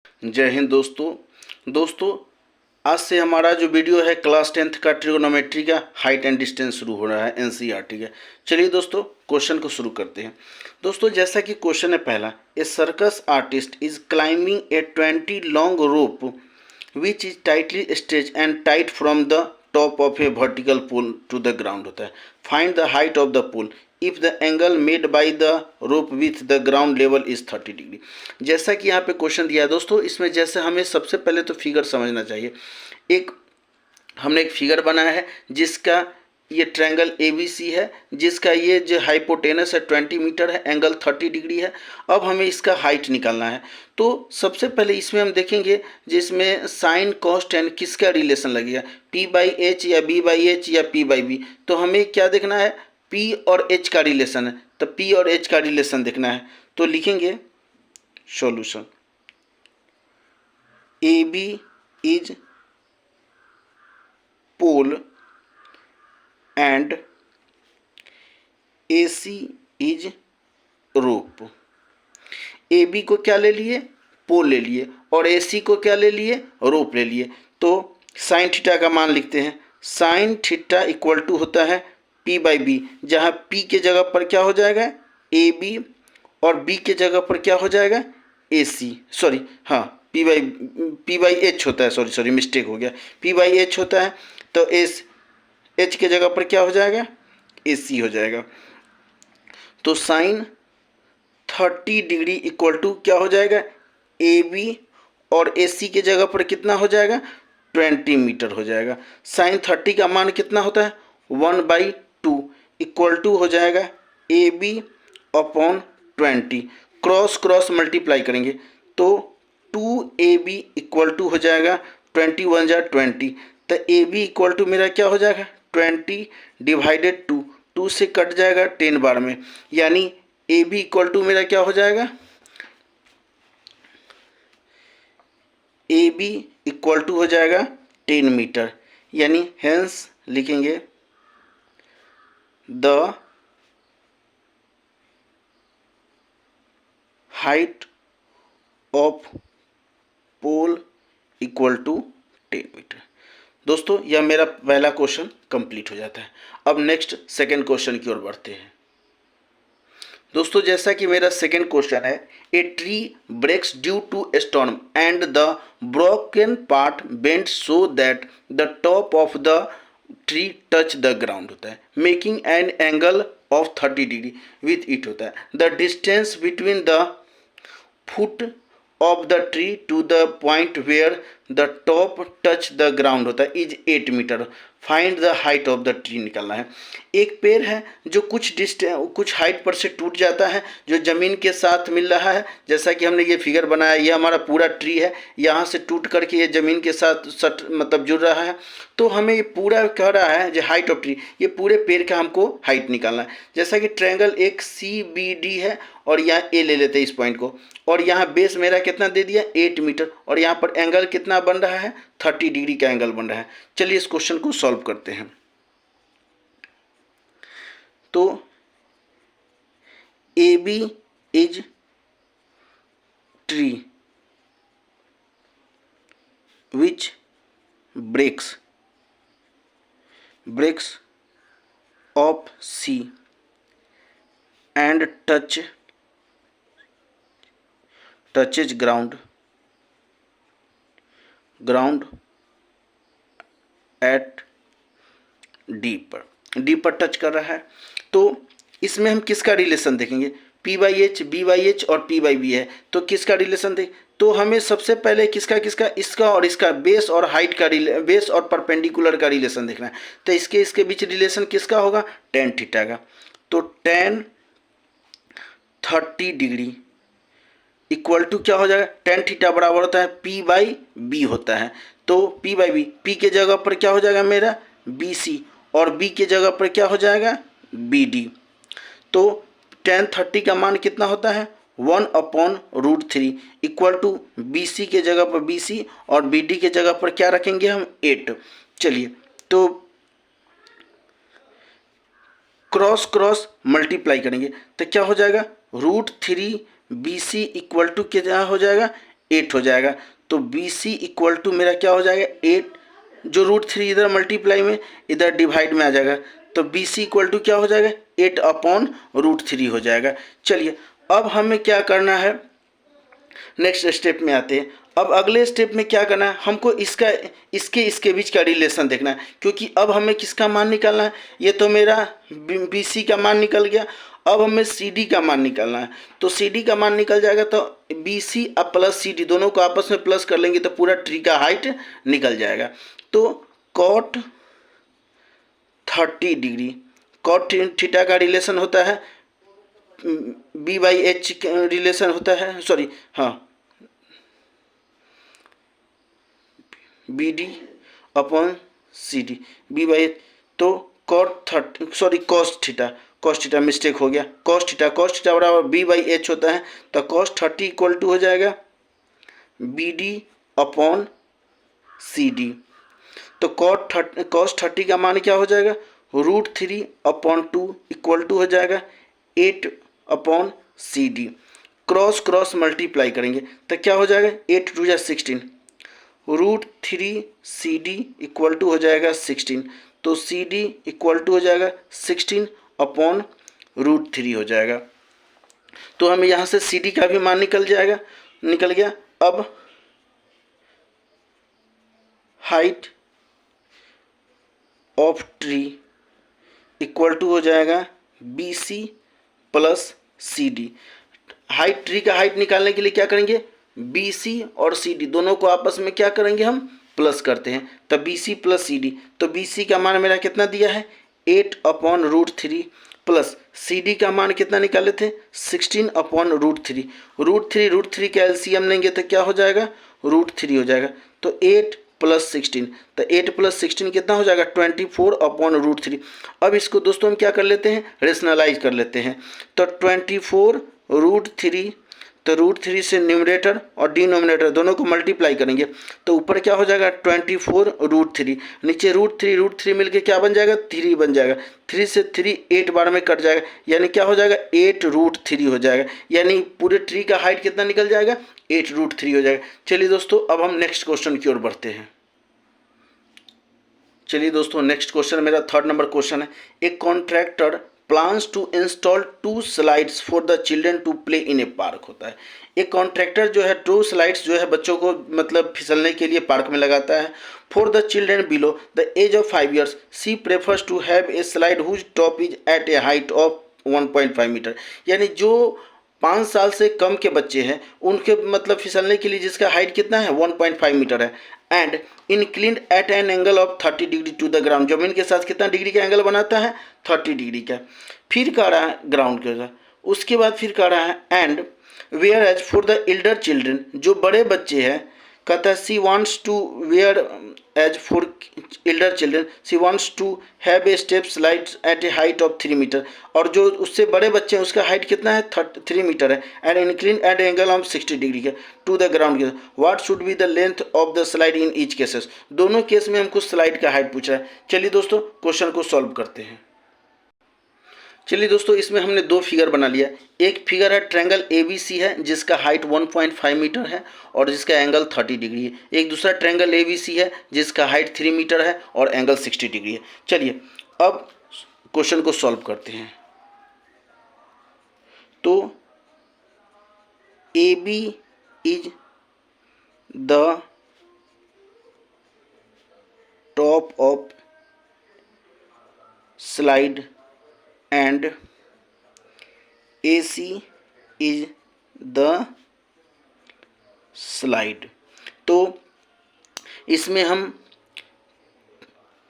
जय हिंद दोस्तों आज से हमारा जो वीडियो है क्लास 10th का ट्रिगोनोमेट्री का हाइट एंड डिस्टेंस शुरू हो रहा है एनसीईआरटी का। चलिए दोस्तों क्वेश्चन को शुरू करते हैं। दोस्तों जैसा कि क्वेश्चन है पहला, a circus artist is climbing a 20 long rope which is tightly stretch and tight from the top of a vertical pole to the ground होता है। Find the height of the pole if the angle made by the rope with the ground level is 30 degree. जैसा कि यहाँ पे question दिया है दोस्तों, इसमें जैसे हमें सबसे पहले तो फिगर समझना चाहिए। हमने एक फिगर बनाया है जिसका ये ट्रायंगल ABC है, जिसका ये जो हाइपोटेनस है 20 मीटर है, एंगल 30 डिग्री है। अब हमें इसका हाइट निकालना है। तो सबसे पहले इसमें हम देखेंगे जिसमें साइन कॉस टेन किसका रिलेशन लगेगा, P/H या B/H या P/B। तो हमें क्या देखना है, P और H का रिलेशन है, तो P और H का रिलेशन देखना है। तो लिखेंगे solution, AB is pole and AC is rope. AB को क्या ले लिए, पोल ले लिए, और AC को क्या ले लिए, रोप ले लिए। तो साइन थीटा का मान लिखते हैं, साइन थीटा इक्वल टू होता है P/B, जहाँ P के जगह पर क्या हो जाएगा AB और B के जगह पर क्या हो जाएगा AC, सॉरी हाँ P/H होता है, सॉरी मिस्टेक हो गया, P/H होता है। तो H के जगह पर क्या हो जाएगा AC हो जाएगा। तो साइन 30 डिग्री इक्वल टू क्या हो जाएगा AB और AC के जगह पर कितना हो जाएगा 20 मीटर हो जाएगा। साइन 30 का मान कितना होता है 1/2 इक्वल टू हो जाएगा AB अपॉन 20, क्रॉस मल्टीप्लाई करेंगे तो 2AB इक्वल टू हो जाएगा 21 जा 20। तो AB इक्वल टू मेरा क्या हो जाएगा 20 डिवाइडेड 2 से कट जाएगा 10 बार में, यानी AB इक्वल टू मेरा क्या हो जाएगा, AB इक्वल टू हो जाएगा 10 मीटर। यानी हेंस लिखेंगे the height of pole equal to 10 metre. दोस्तों यह मेरा पहला क्वेश्चन कंप्लीट हो जाता है। अब नेक्स्ट सेकंड क्वेश्चन की ओर बढ़ते हैं। दोस्तों जैसा कि मेरा सेकंड क्वेश्चन है, a tree breaks due to storm and the broken part bend so that the top of the tree touch the ground होता है, making an angle of 30 degree with it होता है। The distance between the foot of the tree to the point where the top touch the ground होता है is 8 metre. Find the height of the tree निकालना है। एक पेड़ है जो कुछ हाइट पर से टूट जाता है, जो ज़मीन के साथ मिल रहा है। जैसा कि हमने ये फिगर बनाया, ये हमारा पूरा ट्री है, यहाँ से टूट करके ये ज़मीन के साथ मतलब जुड़ रहा है। तो हमें ये पूरा कह रहा है जो हाइट ऑफ ट्री, ये पूरे पेड़ का हमको हाइट निकालना है। जैसा कि ट्रायंगल एक CBD है और यहाँ A ले लेते हैं इस पॉइंट को, और यहाँ बेस मेरा कितना दे दिया 8 मीटर, और यहाँ पर एंगल कितना बन रहा है 30 डिग्री का एंगल बन रहा है। चलिए इस क्वेश्चन को सॉल्व करते हैं। तो AB is tree which breaks off C and touches ground at D पर टच कर रहा है। तो इसमें हम किसका रिलेशन देखेंगे, P/H, B/H और P/B है। तो किसका रिलेशन देख, तो हमें सबसे पहले इसका और इसका बेस और हाइट का बेस और परपेंडिकुलर का रिलेशन देखना है। तो इसके बीच रिलेशन किसका होगा tan थीटा का। तो tan 30 डिग्री इक्वल टू क्या हो जाएगा, tan थीटा बराबर होता है P/B होता है। तो P/B, P के जगह पर क्या हो जाएगा मेरा BC, और B के जगह पर क्या हो जाएगा BD। तो tan 30 का मान कितना होता है 1/√3 इक्वल टू BC के जगह पर BC और BD के जगह पर क्या रखेंगे हम 8। चलिए तो क्रॉस मल्टीप्लाई करेंगे तो क्या हो जाएगा √3 BC इक्वल टू क्या हो जाएगा 8 हो जाएगा। तो बी सी इक्वल टू मेरा क्या हो जाएगा 8, जो √3 इधर मल्टीप्लाई में इधर डिवाइड में आ जाएगा, तो बी सी इक्वल टू क्या हो जाएगा 8/√3 हो जाएगा। चलिए अब हमें क्या करना है, नेक्स्ट स्टेप में आते हैं। अब अगले स्टेप में क्या करना है, हमको इसके बीच का रिलेशन देखना है, क्योंकि अब हमें किसका मान निकालना है, ये तो मेरा बी सी का मान निकल गया, अब हमें सी डी का मान निकालना है। तो सी डी का मान निकल जाएगा तो बी सी अब प्लस सी डी दोनों को आपस में प्लस कर लेंगे तो पूरा ट्री का हाइट निकल जाएगा। तो कॉट 30 डिग्री, कॉट थीटा का रिलेशन होता है B/H रिलेशन होता है, सॉरी हाँ BD/CD B/H, तो cos थीटा मिस्टेक हो गया, cos थीटा बराबर B/H होता है, तो cos 30 इक्वल टू हो जाएगा BD/CD। तो cos 30 का मान क्या हो जाएगा √3/2 इक्वल टू हो जाएगा 8/CD। क्रॉस मल्टीप्लाई करेंगे तो क्या हो जाएगा 8 2 16, √3 CD इक्वल टू हो जाएगा 16, तो CD इक्वल टू हो जाएगा 16/√3 हो जाएगा। तो हमें यहाँ से CD का भी मान निकल गया। अब height of tree equal to हो जाएगा BC plus CD। Height tree का हाइट निकालने के लिए क्या करेंगे, BC और CD दोनों को आपस में क्या करेंगे हम प्लस करते हैं, तब BC प्लस CD। तो BC का मान मेरा कितना दिया है 8/√3 प्लस CD का मान कितना निकाले थे 16/√3। √3 का एलसीएम लेंगे तो क्या हो जाएगा √3 हो जाएगा, तो 8 प्लस 16, तो 8 प्लस 16 कितना हो जाएगा 24/√3। अब इसको दोस्तों हम क्या कर लेते हैं रेशनलाइज कर लेते हैं, तो 24√3, तो √3 से न्यूमरेटर और डिनोमिनेटर दोनों को मल्टीप्लाई करेंगे तो ऊपर क्या हो जाएगा 24√3, नीचे √3 मिलके क्या बन जाएगा 3 बन जाएगा, 3 से 3 8 बार में कट जाएगा, यानी क्या हो जाएगा 8√3 हो जाएगा, यानी पूरे ट्री का हाइट कितना निकल जाएगा 8√3 हो जाएगा। चलिए दोस्तों अब हम नेक्स्ट क्वेश्चन की ओर बढ़ते हैं। चलिए दोस्तों नेक्स्ट क्वेश्चन मेरा 3rd नंबर क्वेश्चन है। एक contractor plans to install 2 slides for the children to play in a park होता है। एक कॉन्ट्रैक्टर जो है 2 स्लाइड्स जो है बच्चों को मतलब फिसलने के लिए पार्क में लगाता है। For the children below the age of 5 years she prefers to have a slide whose top is at a height of 1.5 metre, यानी जो 5 साल से कम के बच्चे हैं उनके मतलब फिसलने के लिए जिसका हाइट कितना है 1.5 मीटर है, and inclined at an angle of 30 degree to the ground, जमीन के साथ कितना डिग्री का एंगल बनाता है 30 डिग्री का। फिर कह रहा है ग्राउंड के साथ, उसके बाद फिर कह रहा है and whereas for the elder children, जो बड़े बच्चे हैं कहता है she wants to whereas for elder children she wants to have a step slide at a height of 3 metre, और जो उससे बड़े बच्चे हैं उसका हाइट कितना है 3 मीटर है, and incline at angle of 60 degree का टू द ग्राउंड के, what should be the length of the slide in each cases. दोनों केस में हमको स्लाइड का हाइट पूछा है। चलिए दोस्तों क्वेश्चन को सॉल्व करते हैं। चलिए दोस्तों इसमें हमने 2 फिगर बना लिया। एक फिगर है ट्रायंगल ABC है जिसका हाइट 1.5 मीटर है और जिसका एंगल 30 डिग्री है। एक दूसरा ट्रायंगल ABC है जिसका हाइट 3 मीटर है और एंगल 60 डिग्री है। चलिए अब क्वेश्चन को सॉल्व करते हैं। तो AB is the top of slide and AC is the slide। तो इसमें हम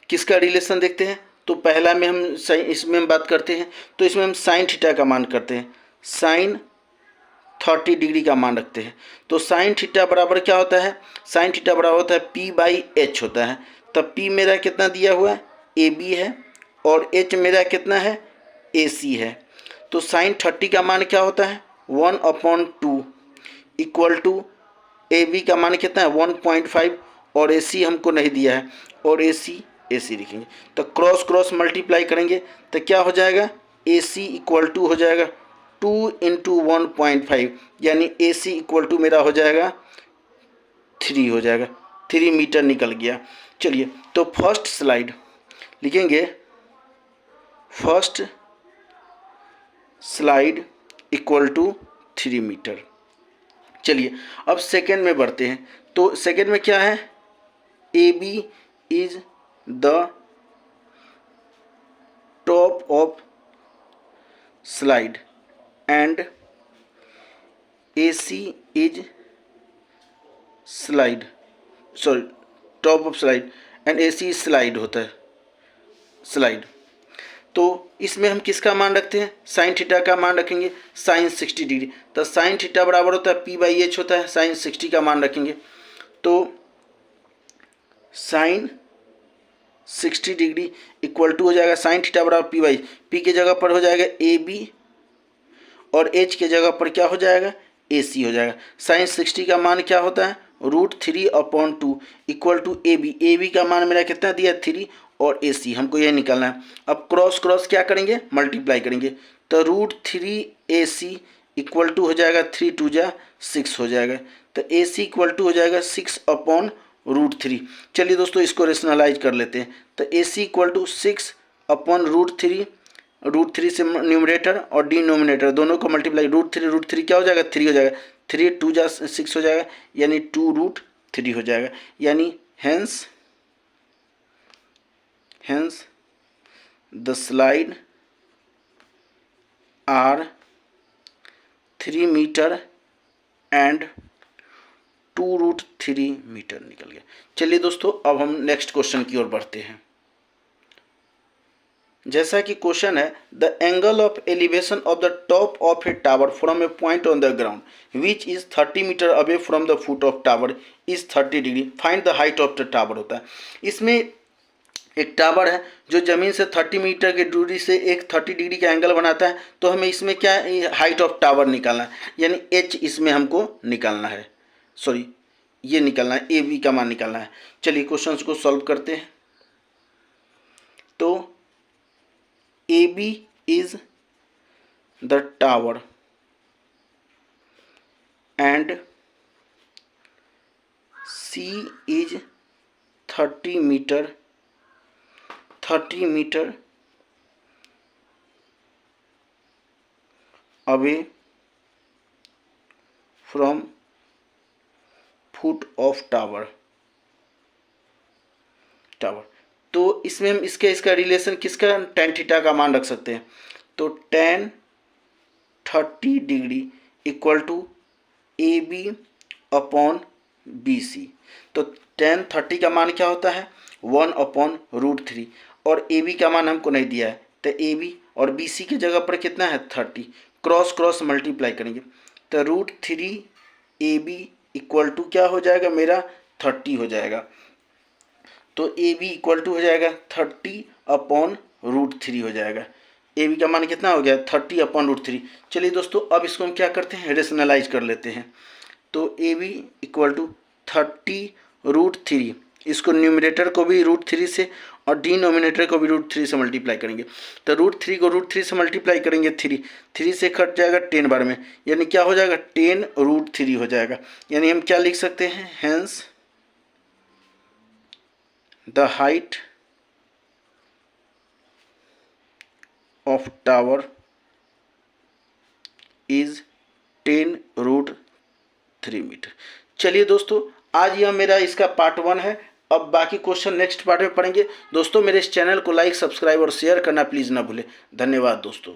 किसका रिलेशन देखते हैं, तो पहला में हम इसमें हम बात करते हैं, तो इसमें हम साइन थीटा का मान करते हैं, साइन 30 डिग्री का मान रखते हैं। तो साइन थीटा बराबर क्या होता है, साइन थीटा बराबर होता है P/H होता है। तब P मेरा कितना दिया हुआ है AB है और H मेरा कितना है AC है। तो साइन 30 का मान क्या होता है 1/2 इक्वल टू AB का मान कितना है 1.5 और AC हमको नहीं दिया है और AC लिखेंगे। तो क्रॉस मल्टीप्लाई करेंगे तो क्या हो जाएगा AC इक्वल टू हो जाएगा 2 × 1.5, यानी AC इक्वल टू मेरा हो जाएगा 3 हो जाएगा, 3 मीटर निकल गया। चलिए, तो फर्स्ट स्लाइड लिखेंगे, first slide equal to 3 metre. चलिए, अब सेकेंड में बढ़ते हैं। तो सेकेंड में क्या है, A B is the top of slide and A C is slide, sorry, top of slide and A C slide होता है, स्लाइड। तो इसमें हम किसका मान रखते हैं, साइन थीटा का मान रखेंगे, साइन 60 डिग्री। तो साइन थीटा बराबर होता है P/H होता है, साइन 60 का मान रखेंगे। तो साइन 60 डिग्री इक्वल टू हो जाएगा साइन थीटा बराबर P/H। P की जगह पर हो जाएगा AB और H की जगह पर क्या हो जाएगा, AC हो जाएगा। साइन 60 का मान क्या होता है, √3/2 इक्वल टू AB का मान मेरा कितना दिया, 3 और AC हमको ये निकालना है। अब क्रॉस क्रॉस क्या करेंगे, मल्टीप्लाई करेंगे। तो √3AC इक्वल टू हो जाएगा 3 2 जा 6 हो जाएगा। तो AC इक्वल टू हो जाएगा 6/√3। चलिए दोस्तों, इसको रेशनलाइज कर लेते हैं। तो AC इक्वल टू 6/√3, √3 से न्यूमरेटर और डिनोमिनेटर दोनों को मल्टीप्लाई, √3 क्या हो जाएगा, 3 हो जाएगा, 3 2 जा 6 हो जाएगा, यानी 2√3 हो जाएगा। यानी hence the slide are 3 metre and 2√3 metre निकल गया। चलिए दोस्तों, अब हम नेक्स्ट क्वेश्चन की ओर बढ़ते हैं। जैसा कि क्वेश्चन है, the angle of elevation of the top of a tower from a point on the ground which is 30 metre away from the foot of tower is 30 degree, find the height of the tower होता है। इसमें एक tower है जो ज़मीन से 30 metre की दूरी से एक 30 डिग्री का एंगल बनाता है। तो हमें इसमें क्या हाइट ऑफ टावर निकालना है, यानी H इसमें हमको निकालना है, सॉरी ये निकालना है, AB का मान निकालना है। चलिए क्वेश्चन को सॉल्व करते हैं। तो AB is the tower and C is 30 meter away from foot of tower। तो इसमें हम इसका रिलेशन किसका, tan थीटा का मान रख सकते हैं। तो tan 30 degree equal to AB/BC। तो tan 30 का मान क्या होता है, 1/√3 और AB का मान हमको नहीं दिया है। तो AB और BC की जगह पर कितना है, 30। क्रॉस क्रॉस मल्टीप्लाई करेंगे तो √3 AB इक्वल टू क्या हो जाएगा, मेरा 30 हो जाएगा। तो AB इक्वल टू हो जाएगा 30/√3 हो जाएगा। AB का मान कितना हो गया, 30/√3। चलिए दोस्तों, अब इसको हम क्या करते हैं, रेशनलाइज कर लेते हैं। तो AB इक्वल टू 30√3, इसको न्यूमरेटर को भी √3 से और डिनोमिनेटर को भी √3 से मल्टीप्लाई करेंगे। तो √3 को √3 से मल्टीप्लाई करेंगे, 3 से कट जाएगा 10 बार में, यानी क्या हो जाएगा, 10√3 हो जाएगा। यानी हम क्या लिख सकते हैं, hence the height of tower is 10√3 metre. चलिए दोस्तों, आज यह मेरा इसका पार्ट 1 है। अब बाकी क्वेश्चन नेक्स्ट पार्ट में पढ़ेंगे। दोस्तों, मेरे इस चैनल को लाइक, सब्सक्राइब और शेयर करना प्लीज़ ना भूलें। धन्यवाद दोस्तों।